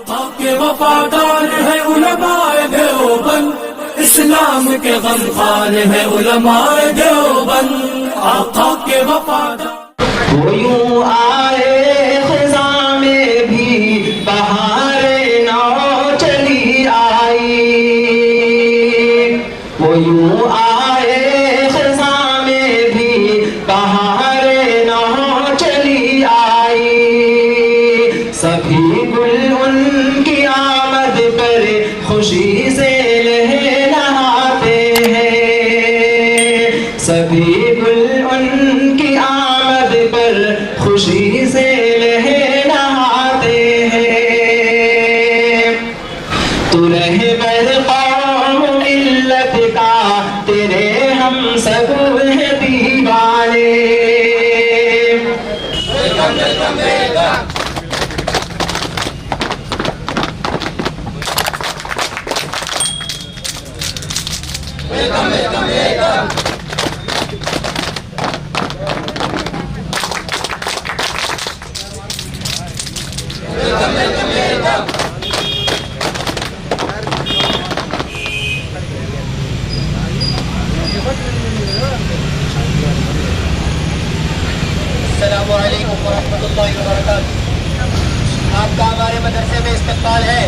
آقا کے وفادار ہے علماء دیوبند، اسلام کے غمخوار ہے علماء دیوبند، آقا کے وفادار۔ وہ یوں آئے خزاں میں بھی بہار نو چلی آئی، وہ یوں آئے خزاں میں بھی بہار نو چلی آئی، سبھی گل ان کی آمد پر خوشی سے لہلہاتے ہیں، سبھی گل ان کی آمد پر خوشی سے لہلہاتے ہیں، تو رہبر قوم ملت کا تیرے ہم سب ہیں دیوانے۔ السلام علیکم ورحمۃ اللہ وبرکاتہ۔ آپ کا ہمارے مدرسے میں استقبال ہے۔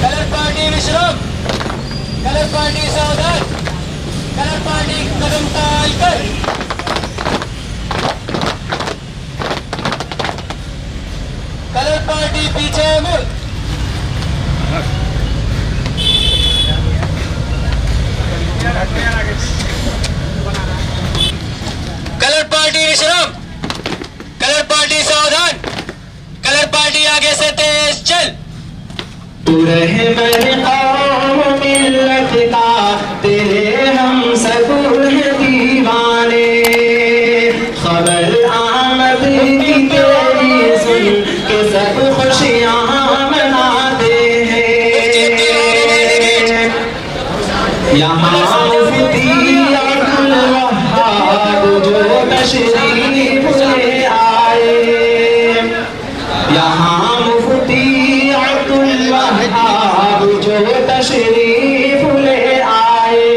کلر پارٹی مشرف، کلر پارٹی سعودت، کلر پارٹی قدم تال کر، کلر پارٹی پیچھے مڑ، کلر پارٹی مشرف، کلر پارٹی سعودان، کلر پارٹی آگے سے تیز چل۔ تو رہبر قوم ملت کا تیرے ہم سب ہیں دیوانے، خبر آمد کی تیری سن کے سب خوشیاں مناتے ہیں، یہاں مفتی عبدالوہاب جو تشریف لے آئے، یہاں مفتی عبدالوہاب جو تشریف لے آئے،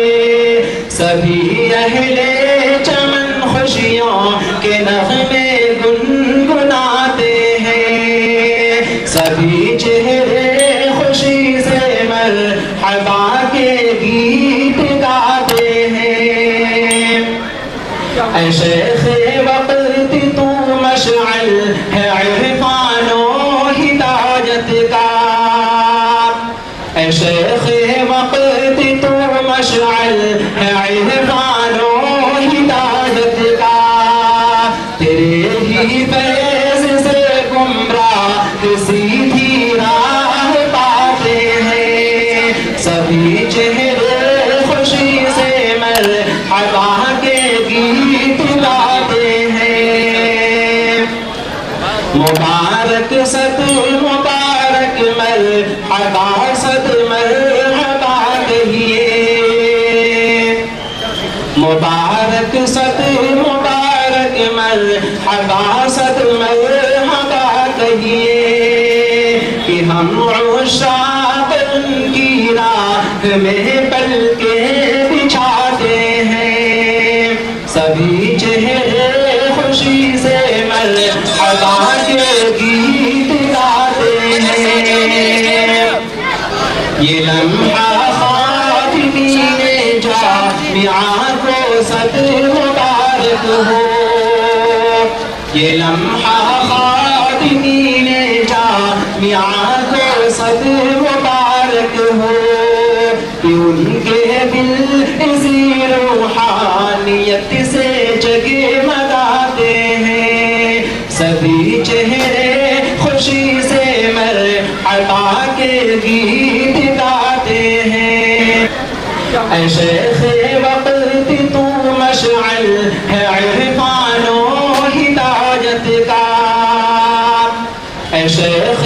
سبھی اہل چمن خوشیوں کے نغمے گنگناتے ہیں، سبھی چہرے خوشی سے مرحبا کے گیت گاتے ہیں، اے شیخ وقت تو مشعل ہے عرفان و ہدایت کا، اے شیخ وقت تو مشعل ہے عرفان و ہدایت کا، تیرے ہی فیض سے گمراہ سیدھی راہ پاتے ہیں، سبھی چہرے خوشی سے مرحبا کے گیت گاتے ہیں، مبارک صد مبارک مرحبا صد مرحبا کہیے، مبارک صد مبارک مرحبا صد مرحبا کہیے، کہ ہم عشاق ان کی راہ میں پل کے بچھاتے ہیں، سبھی چہرے خوشی سے مرحبا کے گیت گاتے ہیں، یہ لمحہ خاتمین جامعہ کو صد مبارک ہو، یہ لمحہ خاتمین جامعہ کو صد مبارک ہو، کہ ان کے دل اسی روحانیت سے جگمگاتے ہیں، سبھی چہرے خوشی سے مرحبا کے گیت گاتے ہیں، اے شیخ وقت تو مشعل ہے عرفان و ہدایت کا، اے شیخ